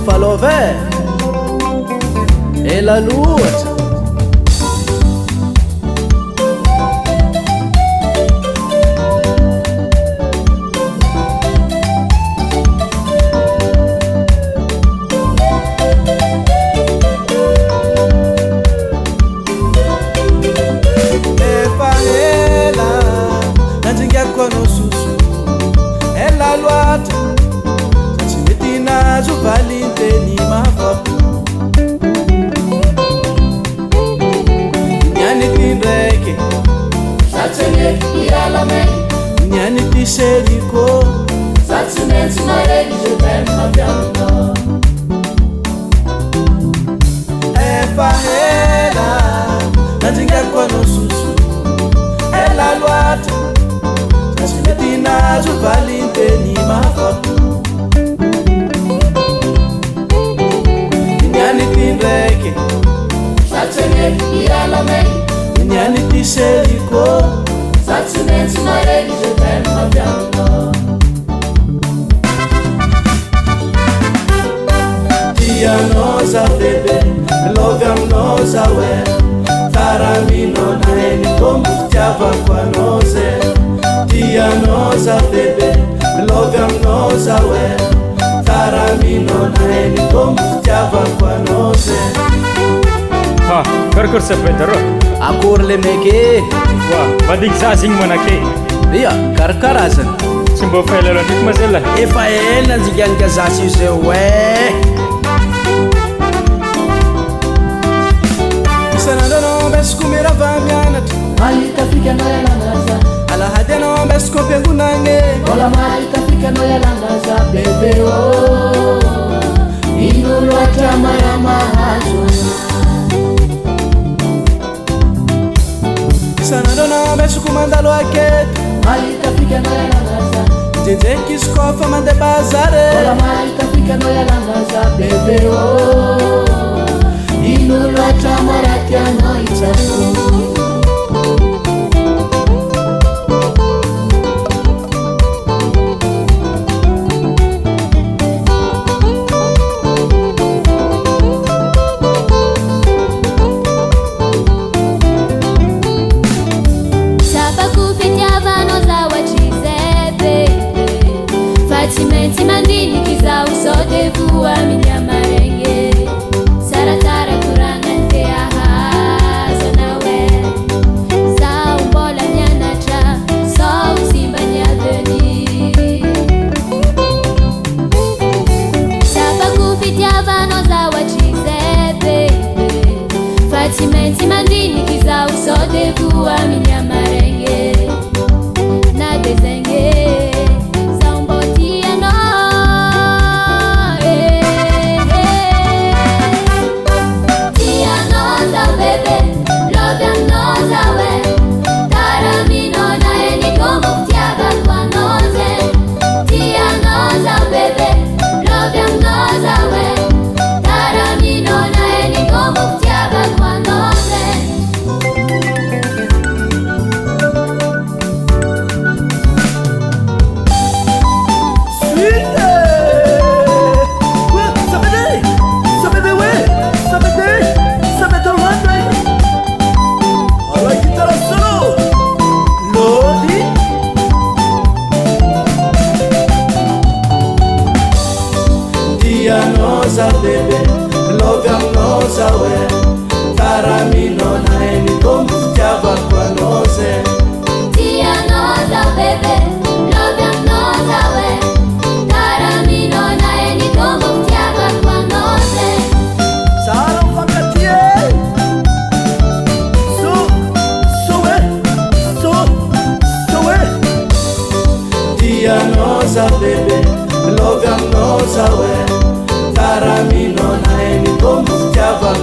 falove ela luata ela luata Metina Zuvalinteni mafapu Nyani tinreke Satene iralame Nyani tiseriko Satene timareki je t'aime ma bianca Efa hela Najinga kwa no susu ela luata Metina Zuvalinteni mafapu Nyani tinreke Satene iralame Nyani tiseriko Satene timareki je t'aime ma bianca Tia nosa bebe love am nosa we Taramino na eni kombu tiava kwa nose Tia nosa bebe love am nosa we Taramino na eni kombu tiava kwa nose Ha, karkur se pedro. Akur le meke Wa, badik zazing manake. Ia, karkarasan Simbo felelo dik mazela. Efa ena ziganga zasi se we Sanadano besku mera vamiana Malika fika no yalangaza Ala hadeno besku pengunange Ola malika fika no yalangaza bebe oh Inulu atama ya mahazo Sanadano besku mandalo aketi Malika fika no yalangaza Jeje kiskofa mande bazare Ola malika fika no yalangaza bebe oh Inulu atama ya mahazo Fatimenti mandini kiza usode vuwa minya marenge Saratara kurangante ahaza nawe Sa umbola nyanacha So usimba nyaveni Sapa kufitia vano za wachize baby Fatimenti mandini kiza usode vuwa minya marenge Na dezenge Bebe, love am nosa we Taramino na eni kombu tiava kwa nose Tia nosa bebe, love am nosa we Taramino na eni kombu tiava kwa nose Sara mfakatie So we Tia nosa bebe, love am nosa we Taramino na eni kombu tiava